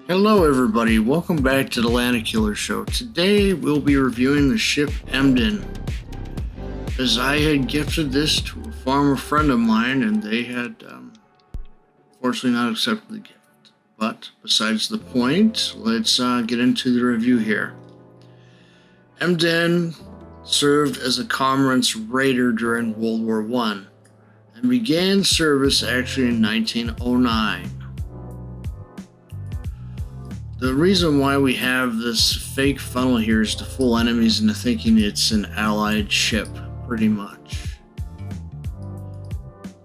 Hello everybody, welcome back to the Landedkiller show. Today we'll be reviewing the ship Emden, as I had gifted this to a former friend of mine and they had fortunately not accepted the gift. But besides the point, let's get into the review here. Emden served as a Cormorant's raider during World War I and began service actually in 1909. The reason why we have this fake funnel here is to fool enemies into thinking it's an allied ship, pretty much.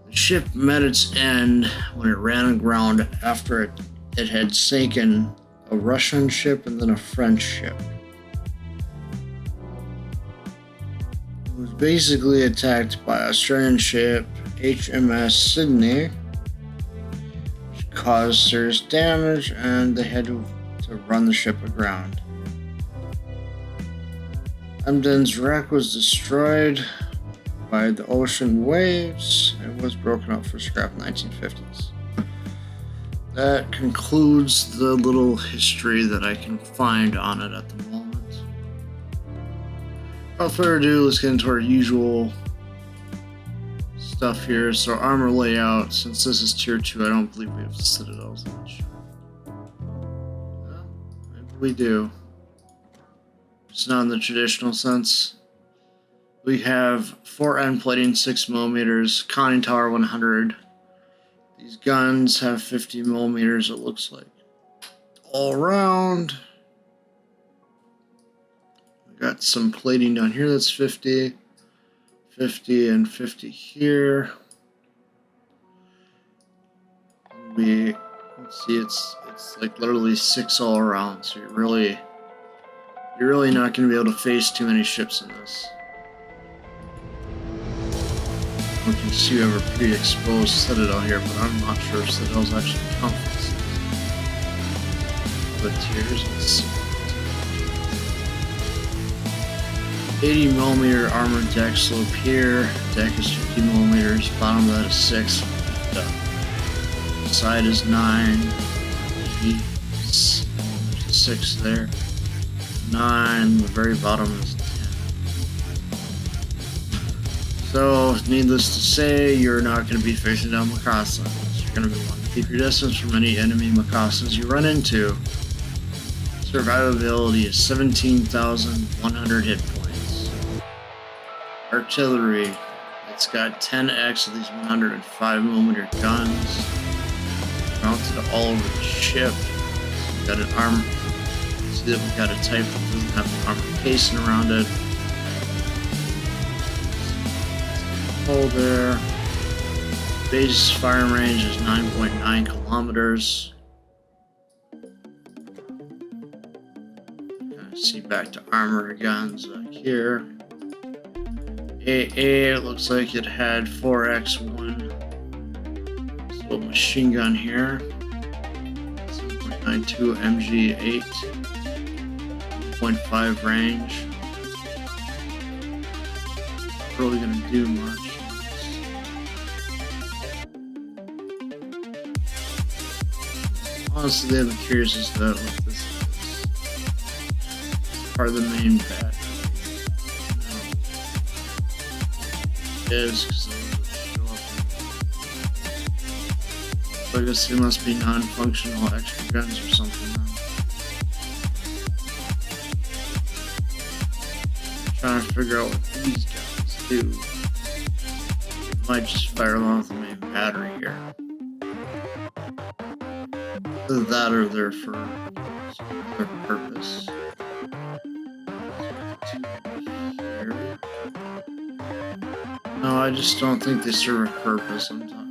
The ship met its end when it ran aground after it had sinken a Russian ship and then a French ship. It was basically attacked by Australian ship HMS Sydney, which caused serious damage, and they had to run the ship aground. Emden's wreck was destroyed by the ocean waves and was broken up for scrap in the 1950s. That concludes the little history that I can find on it at the moment. Without further ado, let's get into our usual stuff here. So armor layout, since this is tier 2, I don't believe we have citadels on the ship. We do. It's not in the traditional sense. We have 4 end plating, 6mm, conning tower 100. These guns have 50mm, it looks like. All around. We got some plating down here that's 50, 50, and 50 here. Let's see, it's like literally 6 all around, so you're really not going to be able to face too many ships in this. We can see we have a pretty exposed citadel here, but I'm not sure if citadels actually count for this. The tiers, let's see. 80mm armored deck slope here. Deck is 50mm, bottom of that is 6. Side is 9. 6 there. 9, the very bottom is 10. So, needless to say, you're not going to be facing down Mikasa. You're going to be wanting to keep your distance from any enemy Mikasas you run into. Survivability is 17,100 hit points. Artillery, it's got 10x of these 105mm guns. Mounted all over the ship. We got an armor. See that we got a type that doesn't have an armor casing around it. Hold there. Base firing range is 9.9 kilometers. See back to armor guns back here. AA, it looks like it had 4x1. Little machine gun here. 7.92 MG8. 1.5 range. Not really gonna do much. Honestly, I'm curious as to what this is. It's part of the main battery. No. It is, because I guess they must be non-functional extra guns or something. I'm trying to figure out what these guns do. It might just fire along with the main battery here. Either that or they're for some other purpose. No, I just don't think they serve a purpose. I'm talking.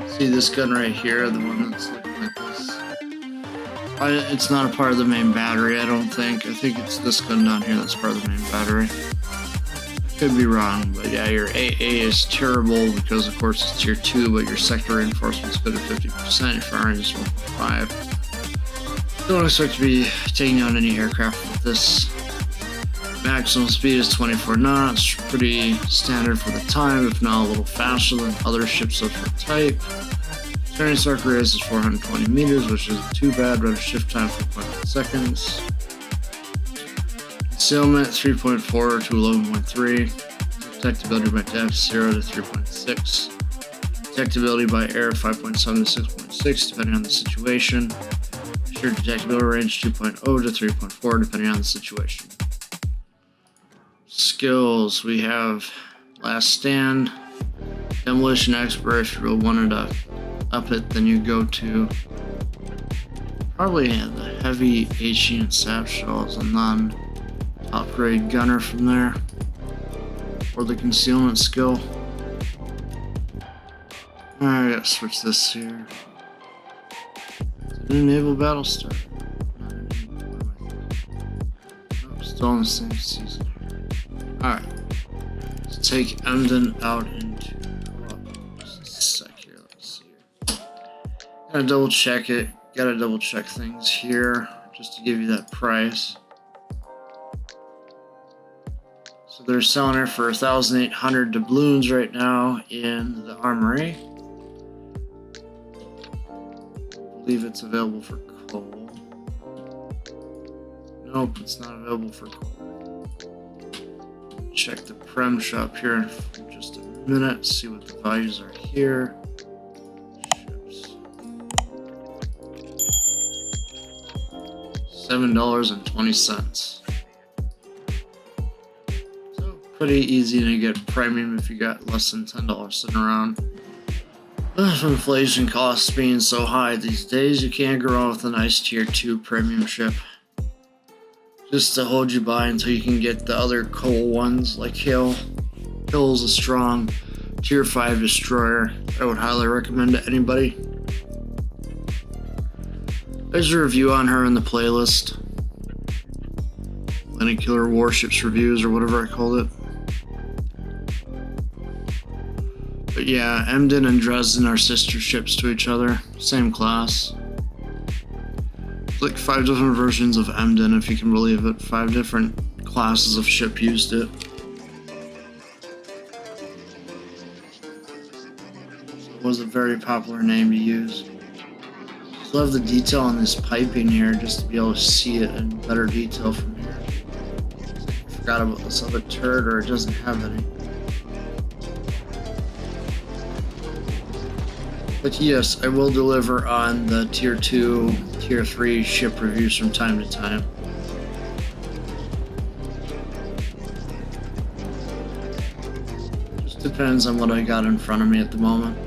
See this gun right here, the one that's looking like this. It's not a part of the main battery, I don't think. I think it's this gun down here that's part of the main battery. Could be wrong, but yeah, your AA is terrible because of course it's tier 2, but your sector reinforcement's good at 50%, your firing is 1.5. Don't expect to be taking out any aircraft with this. Maximum speed is 24 knots, pretty standard for the time, if not a little faster than other ships of her type. Turning circle radius is 420 meters, which isn't too bad. Rate of shift time 4.1 seconds. Concealment 3.4 to 11.3. Detectability by depth 0 to 3.6. Detectability by air 5.7 to 6.6, depending on the situation. Sure detectability range 2.0 to 3.4, depending on the situation. Skills, we have Last Stand, Demolition Expert. If you really wanted to up it, then you go to probably the Heavy HE and Sap Shells, and then top grade Gunner from there, or the Concealment skill. Alright, I gotta switch this here. New naval battle start. Nope, still in the same season here. Alright. Let's take Emden out into just a sec here. Let's see here. Gotta double check it. Gotta double check things here just to give you that price. So they're selling it for 1,800 doubloons right now in the armory. I believe it's available for coal. Nope, it's not available for coal. Check the Prem shop here in just a minute, see what the values are here. Ships. $7.20. So pretty easy to get premium if you got less than $10 sitting around. With inflation costs being so high these days, you can't go wrong with a nice tier 2 premium ship. Just to hold you by until you can get the other coal ones like Hill. Hill is a strong tier 5 destroyer I would highly recommend to anybody. There's a review on her in the playlist. Landedkiller Warships reviews or whatever I called it. But yeah, Emden and Dresden are sister ships to each other, same class. It's like 5 different versions of Emden, if you can believe it. 5 different classes of ship used it. It was a very popular name to use. I love the detail on this piping here, just to be able to see it in better detail from here. I forgot about this other turret, or it doesn't have any. But yes, I will deliver on the tier 2, tier 3 ship reviews from time to time. Just depends on what I got in front of me at the moment.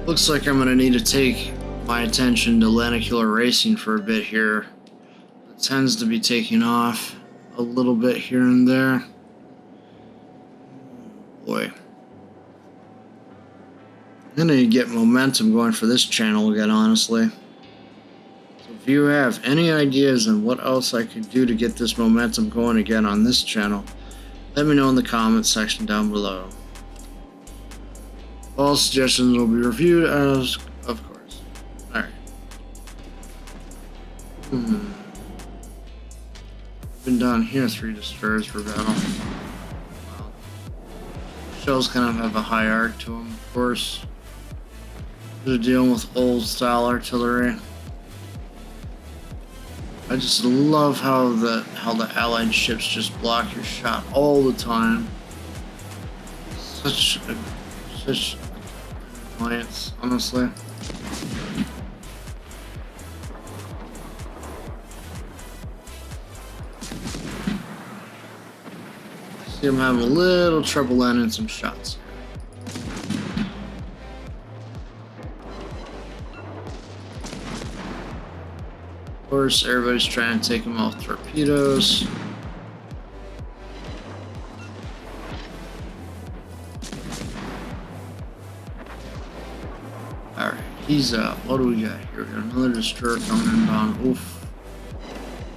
Looks like I'm going to need to take my attention to Landedkiller Racing for a bit here. It tends to be taking off a little bit here and there. Boy. I'm going to get momentum going for this channel again, honestly. So if you have any ideas on what else I could do to get this momentum going again on this channel, let me know in the comment section down below. All suggestions will be reviewed as, of course. Alright. Been down here 3 destroyers for battle. Wow. Shells kind of have a high arc to them, of course. They're dealing with old style artillery. I just love how the allied ships just block your shot all the time. Such annoyance, honestly. See, I'm having a little trouble landing some shots. Of course, everybody's trying to take them off torpedoes. Alright, he's out. What do we got here? We got another destroyer coming in down. Oof.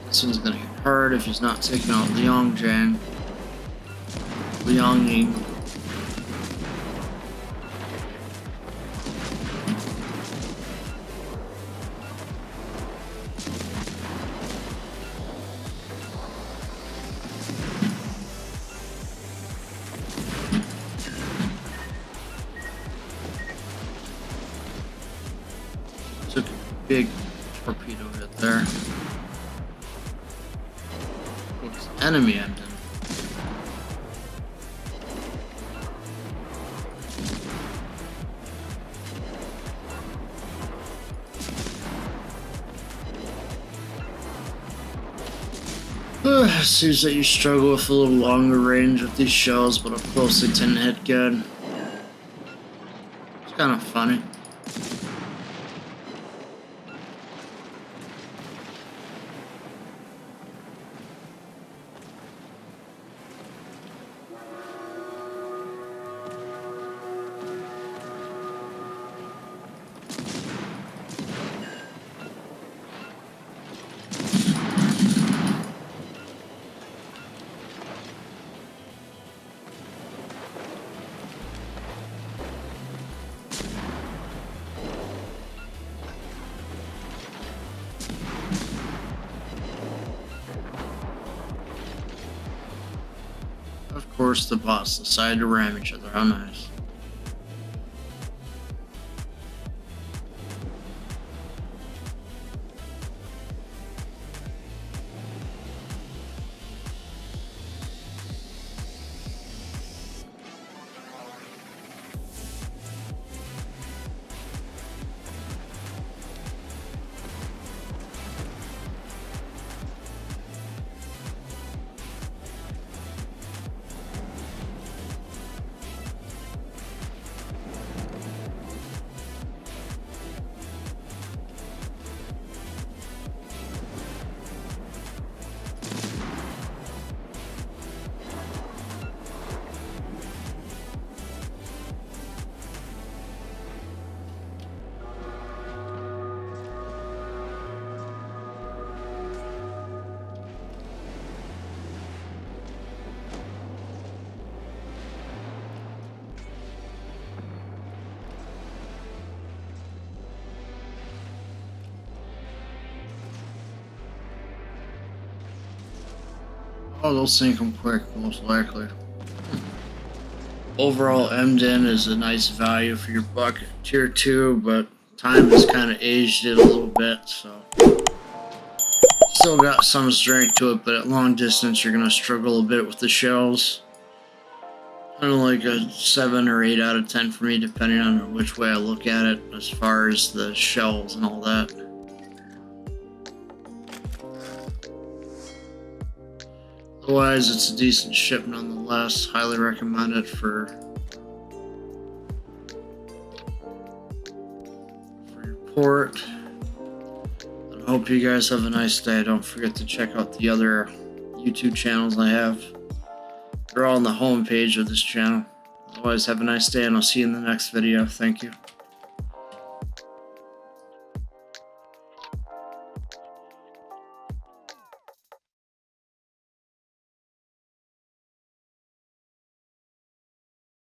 This one's gonna get hard if he's not taking out Liangying. big torpedo hit there. Oh, it's enemy Emden. Seems that you struggle with a little longer range with these shells, but up close they tend to hit good. It's kind of funny. Of course, the bots decided to ram each other. How nice. Oh, they'll sink them quick, most likely. Overall, Emden is a nice value for your buck. Tier 2, but time has kind of aged it a little bit, so. Still got some strength to it, but at long distance, you're going to struggle a bit with the shells. Kind of like a 7 or 8 out of 10 for me, depending on which way I look at it, as far as the shells and all that. Otherwise, it's a decent ship nonetheless. Highly recommend it for your port. And I hope you guys have a nice day. Don't forget to check out the other YouTube channels I have. They're all on the home page of this channel. Otherwise, have a nice day, and I'll see you in the next video. Thank you.